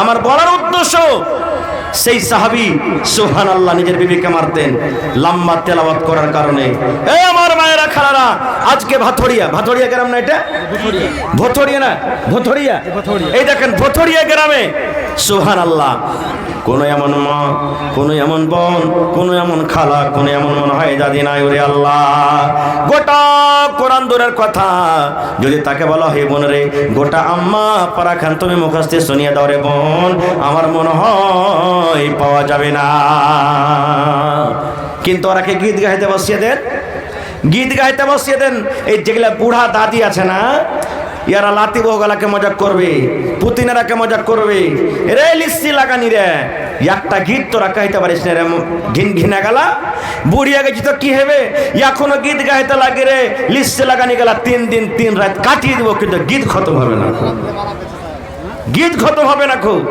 আমার বলার উদ্দেশ্য সেই সাহাবী সুবহানাল্লাহ নিজের বিবিকে মারতেন লম্বা তেলাওয়াত করার কারণে। এই আমার মায়েরা খালারা, আজকে ভাথড়িয়া গ্রাম না, এটা ভথড়িয়া না, ভথড়িয়া, এই দেখেন ভথড়িয়া গ্রামে সুবহানাল্লাহ কোন এমন মা, কোন এমন বোন, কোন এমন খালা, কোন এমন মনে হয় দাদি নাই। ওরে আল্লাহ, গোটা কোরআন দূরের কথা যদি তাকে বলা হয় বোন রে, গোটা আম্মা পারা খান তুমি মুখস্থ শুনিয়ে দাও রে বোন, আমার মনে হয় পাওয়া যাবে না। কিন্তু ওরাকে গীত গাইতে বসিয়ে দেন, গীত গাইতে বসিয়ে দেন। এই যেগুলা বুড়া দাদি আছে না, ইয়ারা লাতি বউগালাকে মজাক করবে, পুতিনেরাকে মজাক করবে। রে লিস্সি লাগানি রে, একটা গীত তোরা গাইতে পারিস না রে, ঘিন ঘিনা গেলা বুড়িয়া গেছি তো কি হবে, এখনো গীত গাইতে লাগে রে, লিস্সি লাগানি গেলা 3 দিন 3 রাত কাটিয়ে দিব, কিন্তু গীত খতম হবে না, গীত খতম হবে না। খুব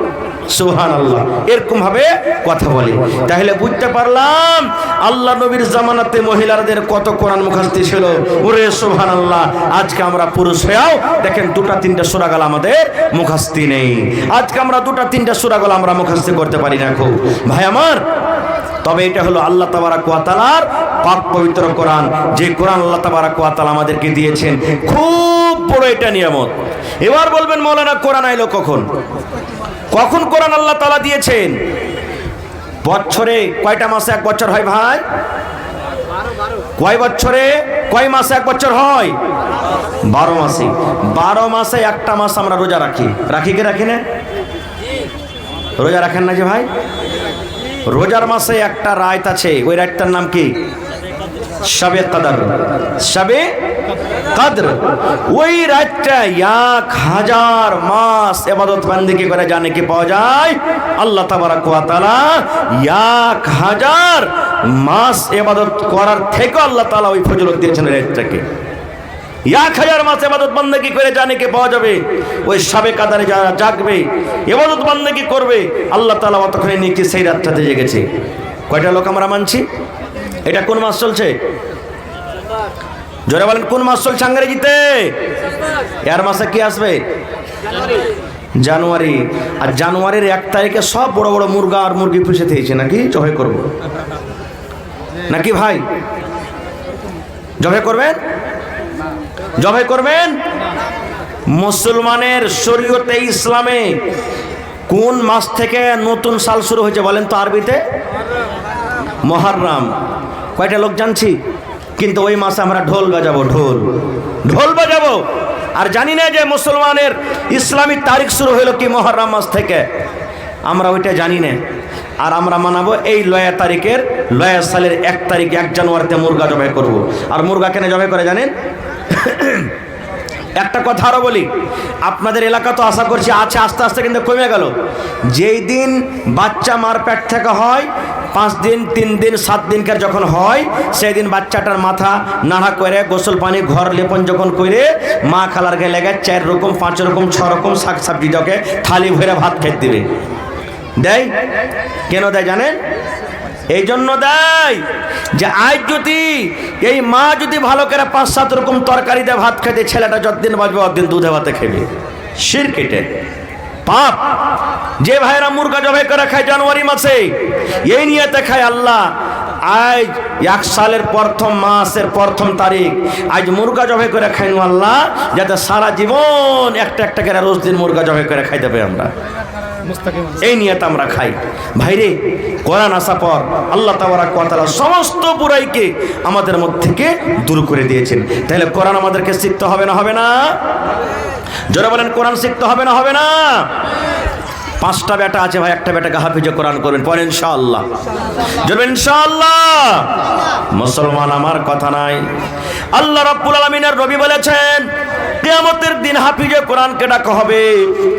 সুবহানাল্লাহ এরকম ভাবে কথা বলে। তাহলে বুঝতে পারলাম আল্লাহ নবীর জামানাতে মহিলাদের কত কোরআন মুখস্থ ছিল। ওরে সুবহানাল্লাহ, আজকে আমরা পুরুষ হয়েও দেখেন 2-3টা সূরা গাল আমাদের মুখস্থ নেই। আজকে আমরা 2-3টা সূরা গাল আমরা মুখস্থ করতে পারি না। খুব ভাই আমার, তবে এটা হলো আল্লাহ তাবারাক ওয়া তাআলার পাক পবিত্র কোরআন, যে কোরআন আল্লাহ তাবারাক ওয়া তাআলা আমাদেরকে দিয়েছেন, খুব বড় এটা নিয়ামত। এবার বলবেন মাওলানা কোরআন আইলো কখন? কখন কোরআন আল্লাহ তাআলা দিয়েছেন? বছরে কয়টা মাসে 1 বছর হয় ভাই? কয় বছরে কয় মাসে 1 বছর হয়? 12 মাসে। 12 মাসে একটা মাস আমরা রোজা রাখি, রাখি কি রাখি না? রোজা রাখেন না যে ভাই? রোজার মাসে একটা রাত আছে, ওই রাতটার নাম কি? শবে কদর। শবে কদর, ওই রাতটা 1000 মাস ইবাদত বান্দিগি করে জানে কি পাওয়া যায়? আল্লাহ তাবারাক ওয়া তাআলা 1000 মাস ইবাদত করার থেকে আল্লাহ তাআলা ওই ফজিলত দিয়েছেন রাতটাকে। 1000 মাস ইবাদত বান্দিগি করে জানে কি পাওয়া যাবে? ওই শবে কদরে যারা জাগবে, ইবাদত বান্দিগি করবে, আল্লাহ তাআলা অতক্ষণে নেকি সেই রাতটাতে জেগেছে। কয়টা লোক আমরা মানছি? এটা কোন মাস চলছে? জোরে বলেন, কোন মাস চলছে ইংরেজিতে? এর মাসে কি আসবে? জানুয়ারি। আর জানুয়ারির 1 তারিখে সব বড় বড় মুরগা আর মুরগি পুষে দিয়েছে, নাকি জবাই করব নাকি ভাই? জবাই করবেন? জবাই করবেন? মুসলমানের শরীয়তে ইসলামে কোন মাস থেকে নতুন সাল শুরু হয়েছে বলেন তো আরবিতে? মুহররম। কয়টা লোক জানছি? কিন্তু ওই মাসে আমরা ঢোল বাজাবো, ঢোল বাজাবো। আর জানি না যে মুসলমানের ইসলামী তারিখ শুরু হলো কি মুহররম মাস থেকে, আমরা ওইটা জানি না। আর আমরা মানাবো এই লয়া তারিখের, লয়া সালের 1 তারিখ 1 জানুয়ারিতে মুরগা জবাই করব। আর মুরগা কেন জবাই করে জানেন? একটা কথা আরো বলি, আপনাদের এলাকা তো আশা করছি আছে, আস্তে আস্তে কিন্তু কমে গেল। যেই দিন বাচ্চা মার পেট থেকে হয়, 5 দিন 3 দিন 7 দিনকার যখন হয়, সেই দিন বাচ্চাটার মাথা নাড়া করে গোসল পানি ঘর লেপন যখন করে মা খালার গায়ে লেগে 4 রকম 5 রকম 6 রকম শাক সবজি যকে থালি ভরে ভাত খেতে দিবে। দেয় কেন দেয় জানেন? এই জন্য দেয় যে আজ যদি এই মা যদি ভালো করে 5-7 রকম তরকারি দিয়ে ভাত খেতে, ছেলেটা যতদিন বাঁচবে অতদিন দুধে ভাতে খেবে। শিরক এটা, পাপ। যে ভাইরা মুরগা জবাই করে খায় জানুয়ারি মাসে, এই নিয়তে খায় আল্লাহ আজ 1 সালের প্রথম মাসের 1ম তারিখ আজ মুরগা জবাই করে খাইনু আল্লাহ, যাতে সারা জীবন একটা একটা করে রোজ দিন মুরগা জবাই করে খাইতে পাই আমরা। এই নিয়ত আমরা খাই। ভাইরে, কোরআন আসা পর আল্লাহ তাবারাক ওয়া তাআলা সমস্ত বুরাইকে আমাদের মধ্যে থেকে দূর করে দিয়েছেন। তাহলে কোরআন আমাদেরকে শিখতে হবে না হবে না? যারা বলেন কোরআন শিখতে হবে না হবে না? 5টা বেটা আছে ভাই, একটা বেটাকে হাফিজে কোরআন করবেন, পরে ইনশাআল্লাহ। যাবে ইনশাআল্লাহ। মুসলমান আমার কথা নাই, আল্লাহ রাব্বুল আলামিনের নবী বলেছেন কিয়ামতের দিন হাফিজে কোরআনকে ডাকা হবে।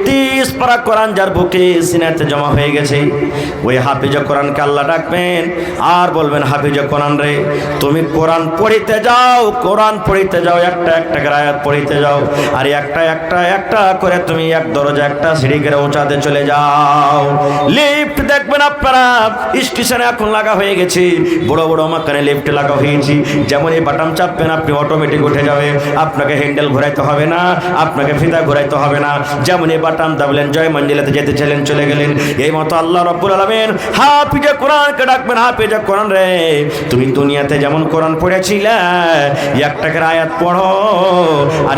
30 পারা কোরআন যার বুকে সিনাতে জমা হয়ে গেছে, ওই হাফিজে কোরআনকে আল্লাহ ডাকবেন আর বলবেন, হাফিজে কোরআন রে, তুমি কোরআন পড়িতে যাও, কোরআন পড়িতে যাও, একটা একটা করে আয়াত পড়িতে যাও, আর একটা একটা একটা করে তুমি এক দরজা একটা সিঁড়ি করে উঁচাতে চলে যাও। লিফট দেখবেন আপনারা, স্টেশনে এখন লাগা হয়ে গেছে, বড় বড় মাকানে লিফট লাগা হয়েছে। যেমন এই বাটন চাপবেন আপনি অটোমেটিক উঠে যাবে, আপনাকে হ্যান্ডেল ঘোরাইতে হবে হবে না, আপনাকে ফিতা ঘুরাইতে হবে না। যেমন এই বাটাম দাবলেন, জয় মঞ্জিলাতে যেতে চাইলেন, চলে গেলেন। এই মতো আল্লাহ রাব্বুল আলামিন হাফিজে কোরআনকে ডাকবেন, হাফিজে কোরআন রে, তুমি দুনিয়াতে যেমন কোরআন পড়েছিলে, একটা করে আয়াত পড়ো, আর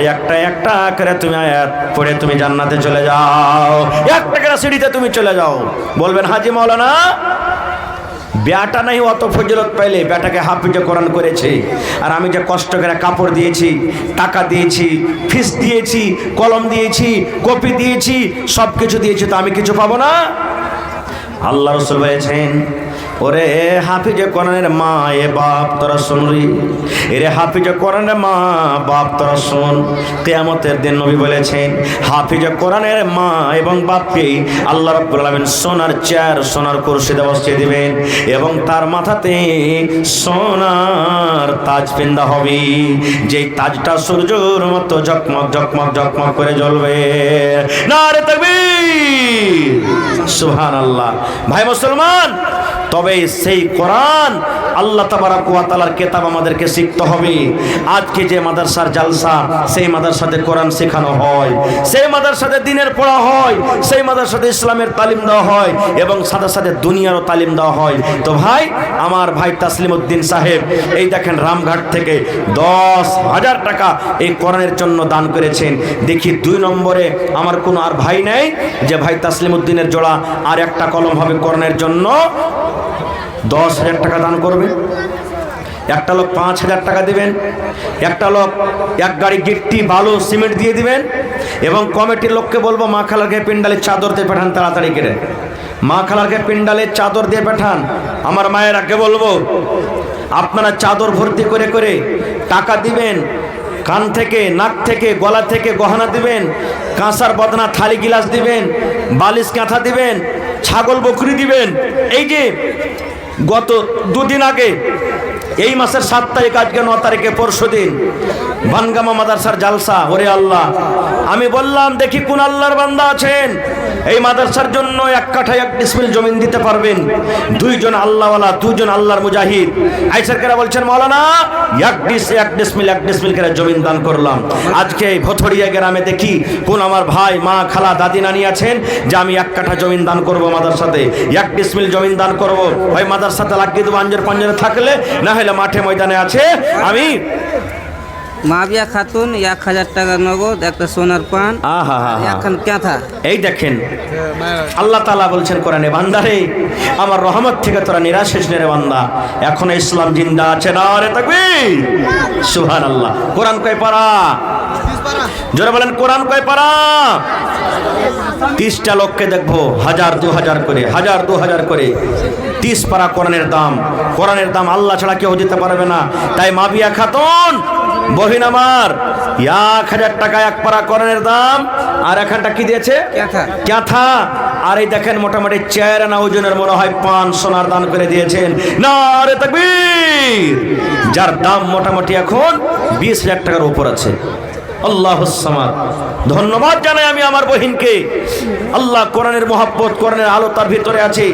একটা করে তুমি আয়াত পড়ে তুমি জান্নাতে চলে যাও, একটা করে সিঁড়িতে তুমি চলে যাও। বলবেন হাজি মাওলানা বেটা নাই অত ফজিলত পাইলে, বেটাকে হাফিজে কোরআন করেছে, আর আমি যে কষ্ট করে কাপড় দিয়েছি, টাকা দিয়েছি, ফিস দিয়েছি, কলম দিয়েছি, কপি দিয়েছি, সব কিছু দিয়েছি, তো আমি কিছু পাবো না? আল্লাহ রাসূল বলেছেন, ওরে হাফিজে কোরআনের মা এ বাপ তোরা শুনলি, এরে হাফিজে কোরআনের মা বাপ তোরা শুন। কিয়ামতের দিন নবী বলেছেন, হাফিজে কোরআনের মা এবং বাপকে আল্লাহ রাব্বুল আলামিন সোনার চেয়ার, সোনার কুরসিতে বসিয়ে দিবেন, এবং তার মাথাতে সোনার তাজ পিন্দা হবে, যেই তাজটা সূর্যের মতো ঝকমক ঝকমক ঝকমক করে জ্বলবে। নারে তাকবীর, সুবহানাল্লাহ। ভাই মুসলমান, তবে সেই কোরআন আল্লাহ তাবারক ওয়া তাআলার কিতাব আমাদেরকে শিখতে হবে। আজকে যে মাদ্রাসার জালসা, সেই মাদ্রাসাতে কোরআন শেখানো হয়, সেই মাদ্রাসাতে দ্বীনের পড়া হয়, সেই মাদ্রাসাতে ইসলামের তালিম দেওয়া হয়, এবং সাথে সাথে দুনিয়ারও তালিম দেওয়া হয়। তো ভাই, আমার ভাই তাসলিম উদ্দিন সাহেব, এই দেখেন রামঘাট থেকে 10,000 টাকা এই কোরআনের জন্য দান করেছেন। দেখি 2 নম্বরে আমার কোনো আর ভাই নেই যে ভাই তাসলিম উদ্দিনের জোড়া আর একটা কলম হবে কোরআনের জন্য, 10,000 টাকা দান করবে। একটা লোক 5,000 টাকা দিবেন, একটা লোক 1 গাড়ি গিট্টি বালু সিমেন্ট দিয়ে দিবেন, এবং কমিটির লোককে বলবো মা খালারকে পিন্ডালের চাদর দিয়ে পাঠান, তাড়াতাড়ি করে মা খালারকে পিন্ডালের চাদর দিয়ে পাঠান। আমার মায়েরাকে বলবো আপনারা চাদর ভর্তি করে করে টাকা দিবেন, কান থেকে, নাক থেকে, গলা থেকে গহনা দিবেন, কাঁসার বদনা থালি গিলাস দিবেন, বালিশ কাঁথা দিবেন, ছাগল বকরি দিবেন। এই যে গত 2 দিন আগে, এই মাসের 7 তারিখ, আজকে 9 তারিখে, পরশু দিন বানগামা মাদ্রাসার জালসা। ওরে আল্লাহ, আমি বললাম দেখি কোন আল্লাহর বান্দা আছেন এই মাদ্রাসার জন্য 1 কাঠা 1 ডিসমিল জমিন দিতে পারবেন। 2 জন আল্লাহওয়ালা, 2 জন আল্লাহর মুজাহিদ আইসারকেরা বলছেন, মাওলানা 1 ডিসমিল করে জমিন দান করলাম। আজকে ভথড়িয়া গ্রামে দেখি কোন আমার ভাই, মা, খালা, দাদি, নানি আছেন যে আমি 1 কাঠা জমিন দান করব মাদ্রাসাতে, 1 ডিসমিল জমিন দান করব। ভাই মাদ্রাসাতে লাগিয়ে দেবো, আঞ্জর পাঞ্জরে থাকলে, না হলে মাঠে ময়দানে আছে। আমি মাবিয়া খাতুন 1000 টাকা নগদ, একটা সোনার পান, এখন ক্যাথা। এই দেখেন আল্লাহ তাআলা বলছেন কোরআনে, বান্দারে আমার রহমত থেকে তোরা নিরাশ হইস না রে বান্দা, এখনো ইসলাম জিন্দা আছে। না রে তাকবীর, সুবহানাল্লাহ। কোরআন কয় পারা? জোরে বলেন, কোরআন কয় পারা? 30টা লোককে দেখবো 1000 2000 করে, 1000 2000 করে, 30 পারা কোরআনের দাম। কোরআনের দাম আল্লাহ ছাড়া কেউ দিতে পারবে না। তাই মাবিয়া খাতুন বহিন আমার 1000 টাকা 1 পারা কোরআনের দাম, আর এখানটা কি দিয়েছে? ক্যাথা। আর এই দেখেন মোটামুটি 4 আনা ওজনের মনে হয় পান সোনার দান করে দিয়েছেন। নারে তাকবীর। যার দাম মোটামুটি এখন 20,000 টাকার উপর আছে। আল্লাহুস সামাদ। ধন্যবাদ জানাই আমি আমার বহিনকে। আল্লাহ কোরআনের মহব্বত, কোরআনের আলো তার ভিতরে আছে।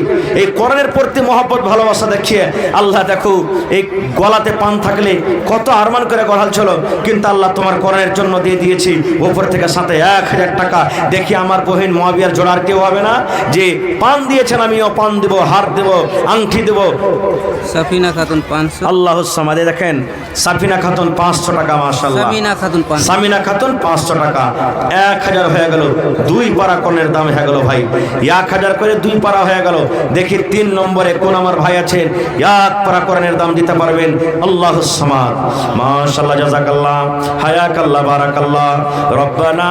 এই কোরআনের প্রতি মহব্বত, ভালোবাসা দেখিয়ে আল্লাহ দেখো, এই গলাতে পান থাকলে কত আরমান করে গলাল ছিল, কিন্তু আল্লাহ তোমার কোরআনের জন্য দিয়ে দিয়েছি উপর থেকে সাথে 1000 টাকা। দেখি আমার বহিন মুয়াবিয়ার জোড়ার কেউ হবে না যে পান দিয়েছেন, আমিও পান দেব, হার দেব, আংটি দেব। সাফিনা খাতুন 500। আল্লাহুস সামাদ। দেখেন সাফিনা খাতুন 500 টাকা, মাশাআল্লাহ। সামিনা খাতুন 500। সামিনা খাতুন 500 টাকা, 1000 হয়ে গেল। 2 পারা কোনের দাম হয়ে গেল ভাই, 1000 করে 2 পারা হয়ে গেল। দেখি 3 নম্বরে কোন আমার ভাই আছেন 1 পারা কোরআনের দাম দিতে পারবেন? আল্লাহুস সামাদ। মাশাআল্লাহ, জাযাকাল্লাহ, হায়াকাল্লাহ, বারাকাল্লাহ। রব্বানা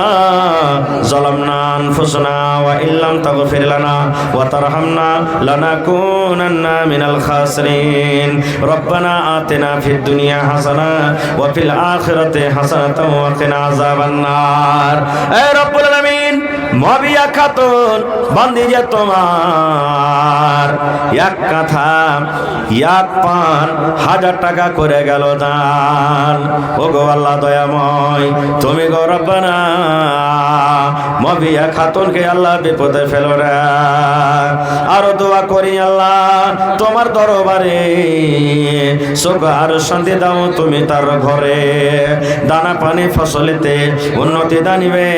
যালামনা আনফুসানা ওয়া ইল্লাম তাগফির লানা ওয়া তারহামনা লানাকুনান্না মিনাল খাসিরিন। রব্বানা আতিনা ফিদ দুনিয়া হাসানা ওয়া ফিল আখিরাতি হাসানাতাও ওয়া কিনা আযাবান নার। এ রব্বুল আলামিন, মুয়াবিয়া খাতুন বান্দি যে তোমার 1 কাঠা 1 পান 1000 টাকা করে গেল দান। ও গো আল্লাহ দয়াময়, তুমি গো রব্বানা মুয়াবিয়া খাতুনকে আল্লাহ বিপদে ফেলো না, আরো দোয়া করি আল্লাহ তোমার দরবারে সুখ আর শান্তি দাও তুমি তার ঘরে, দানা পানি ফসলেতে উন্নতি দানিবে,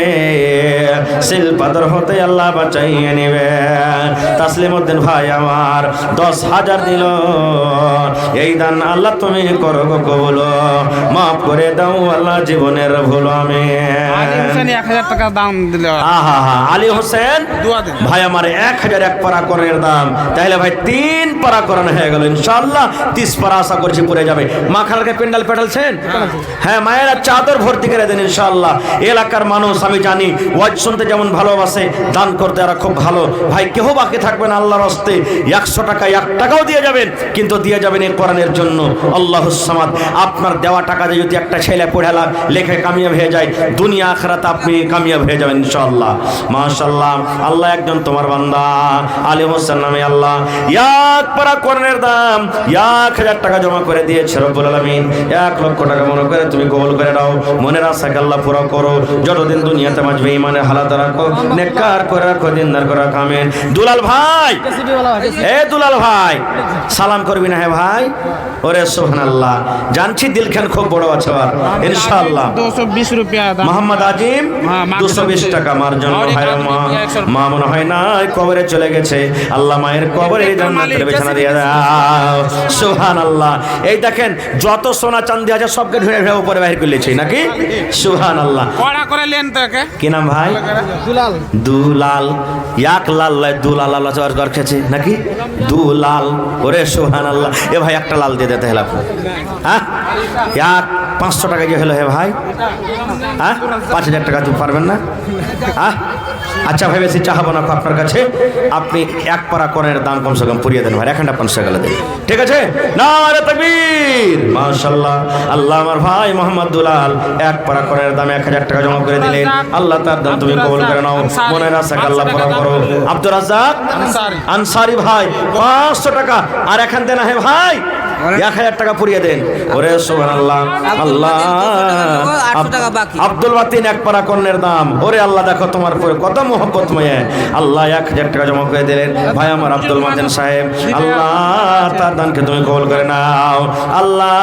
শিল্পাদর হতে আল্লাহ বাঁচাইয়ে নিবে। তাসলিমউদ্দিন ভাই আমার 10,000 দিল, এই দান আল্লাহ তুমি করো গো কবুল, মাফ করে দাও আল্লাহ জীবনের ভুল। আমি আলী হোসেন 1000 টাকা দাম দিল। আহা হা, আলী হোসেন ভাই আমার 1000 এক পারা করার দাম, তাহলে ভাই 3 পারা করানো হয়ে গেল। ইনশাআল্লাহ 30 পারা আশা করছি পড়ে যাবে। মা খালাকে পেন্ডাল পেটালছেন? হ্যাঁ, মায়েরা চাদর ভর্তি করে দেন ইনশাআল্লাহ। এলাকার মানুষ আমি জানি ওয়াজ শুনতে যেমন ভালোবাসে, দান করতে এরা খুব ভালো। ভাই কেউ বাকি থাকবেন আল্লাহর রাস্তে, 100 টাকা 1 টাকাও দিয়ে যাবেন, কিন্তু দিয়ে যাবেন এই কোরআনের জন্য। আল্লাহুস সামাদ। আপনার দেওয়া টাকা দিয়ে যদি একটা ছেলে পড়ালা লেখে কামিয়াব হয়ে যায়, দুনিয়া আখিরাতে আপনি কামিয়াব হয়ে যাবেন ইনশাআল্লাহ। মাশাআল্লাহ, আল্লাহ একজন তোমার বান্দা আলী হোসেন নামে আল্লাহ 1 পারা কোরআনের দাম 1000 টাকা জমা করে দিয়েছে রব্বুল আলামিন। 1 লক্ষ টাকা মনে করে তুমি কবুল করে নাও, মনের আশাকে আল্লাহ পুরো করো, যতদিন দুনিয়াতে বাঁচবে ইমানের হালাত রাখো, নেককার করে রাখো, দিনদার করে রাখো। আমিন। দুলাল ভাই, এ দুলাল ভাই সালাম করবি না? হ্যাঁ ভাই। ওরে সুবহানাল্লাহ, জানছি দিলখান খুব বড় আছে আর ইনশাআল্লাহ। 220 রুপিয়া দাম। মোহাম্মদ আজিম 220 টাকা মার জন্য। ভাই মা মনে হয় না কবরে চলে গেছে, আল্লাহ মায়ের কবরে জান্নাতের বিছানা দিয়ে দাও। সুবহানাল্লাহ। এই দেখেন যত সোনা চাঁদি আছে সবকে ঢুঁড়ে ঢুঁড়ে উপরে বাইর করে লিয়েছে নাকি? সুবহানাল্লাহ। কড়া করে লেন তো একে। কি নাম ভাই? দুলাল। দুলাল, 1 লাল দুলাল আল্লাহ ঘর খেয়েছে নাকি? দুলাল। ওরে সুবহানাল্লাহ। এ ভাই একটা লাল দিয়ে দিতে হলো। হ্যাঁ, 500 টাকা যে হলো। হে ভাই, হ্যাঁ 5000 টাকা তুমি পারবেন না? হ্যাঁ আচ্ছা ভাই, বেশি চাহাবো না আপনার কাছে, আপনি 1 পারা কোরআনের দাম কমসে কম পুরিয়ে দেন ভাই, 150 টাকা দেন, ঠিক আছে? নারে তাকবীর, মাশাআল্লাহ। আল্লাহ আমার ভাই মোহাম্মদ দুলাল 1 পারা কোরআনের দাম 1000 টাকা জমা করে দিলেন, আল্লাহ তার দাম তুমি কবুল করে নাও, মনের আশাকে আল্লাহ পুরা করো। আব্দুর রাজ্জাক আনসারী ভাই 500 টাকা, আর এখান দেন হে ভাই 1000 টাকা পুরিয়ে দেন। ওরে সুবহানাল্লাহ। আল্লাহ আব্দুল বাতিন 1 পারা কোরআনের দাম, ওরে আল্লাহ দেখো তোমার পরে কত মোহব্বত ময়ে, আল্লাহ 1000 টাকা জমা করে দিলেন ভাই আমার আব্দুল মাতিন সাহেব, আল্লাহ তার দানকে তুমি কবুল করে নাও। আল্লাহ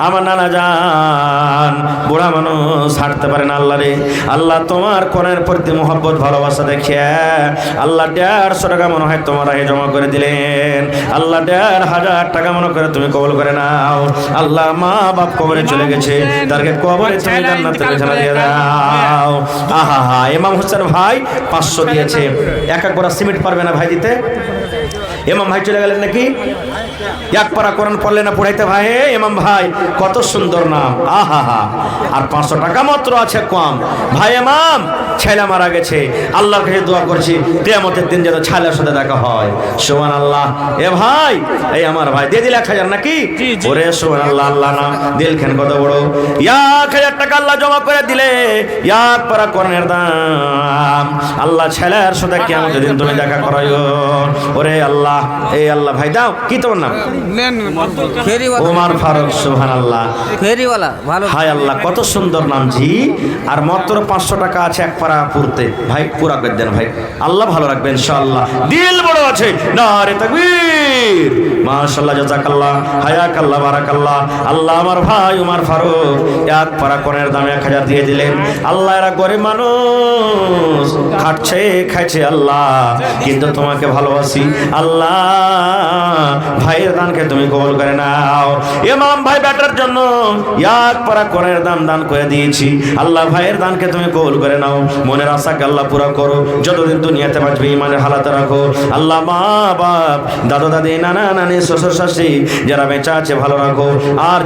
আমার নানা জান বুড়া মানুষ হাঁটতে পারে না, আল্লাহ রে আল্লাহ তোমার কোরআনের প্রতি মোহব্বত ভালোবাসা দেখিয়ে আল্লাহ 150 টাকা মনে হয় তোমার আগে জমা করে দিলেন, আল্লাহ 1500 টাকা মনে করে তুমি কবুল করে নাও। আল্লাহ মা বাপ কবরে চলে গেছে, তারকে কবরে তুমি জান্নাতের বিছানা দিয়ে দাও। আহা হা, ইমাম হোসেন ভাই 500 দিয়েছে। 1 বড় সিমেন্ট পারবে না ভাই দিতে? ইমাম ভাই চলে গেলেন নাকি? 1 পারা কোরআন পড়লে না পড়াইতে ভাই? ইমাম ভাই কত সুন্দর নাম। আহা হা, আর 500 টাকা মাত্র আছে কম। ভাই ইমাম ছেলে মারা গেছে, আল্লাহর কাছে দোয়া করছি কিয়ামতের দিন যেন ছেলের সাথে দেখা হয়। সুবহানাল্লাহ। এ ভাই, এই আমার ভাই দিয়ে দিল 1000 নাকি? ওরে সুবহানাল্লাহ, আল্লাহ নাম দিলখান কত বড়। 1000 টাকা আল্লাহ জমা করে দিলে 1 পারা কোরআনের দাম, আল্লাহ ছেলের সাথে কিয়ামতের দিন তুমি দেখা করাইও। ওরে আল্লাহ, এই আল্লাহ ভাই দাও, কি তোমার নাম? ওমর ফারুক। সুবহানাল্লাহ। ফেরিওয়ালা ভালো। হায় আল্লাহ কত সুন্দর নাম জি। আর মাত্র 500 টাকা আছে 1 পারা পড়তে, ভাই পুরা করে দেন ভাই, আল্লাহ ভালো রাখবেন ইনশাআল্লাহ। দিল বড় আছে। নারে তাকবীর, মাশাআল্লাহ, জাযাকাল্লাহ, হায়াকাল্লাহ, বারাকাল্লাহ। আল্লাহ আমার ভাই ওমর ফারুক 1 পারা কোরআনের দাম 1000 দিয়ে দিলেন। আল্লাহ এরা গরিব মানুষ, খাচ্ছে খাইছে আল্লাহ, কিন্তু তোমাকে ভালোবাসি আল্লাহ, ভাইয়ের দানকে তুমি কবুল করে নাও। ইমাম ভাই বেটার জন্য 1 পারা কোরআনের দাম দান করে দিয়েছি, আল্লাহ ভাইয়ের দানকে তুমি কবুল করে নাও, মনের আশাকে আল্লাহ পুরা করো, যতদিন দুনিয়াতে বাঁচবে ইমানের হালাতে রাখো। আল্লাহ মা বাপ দাদা দাদি নানা নানি শ্বশুর শাশুড়ি যারা বেঁচে আছে ভালো রাখো, আর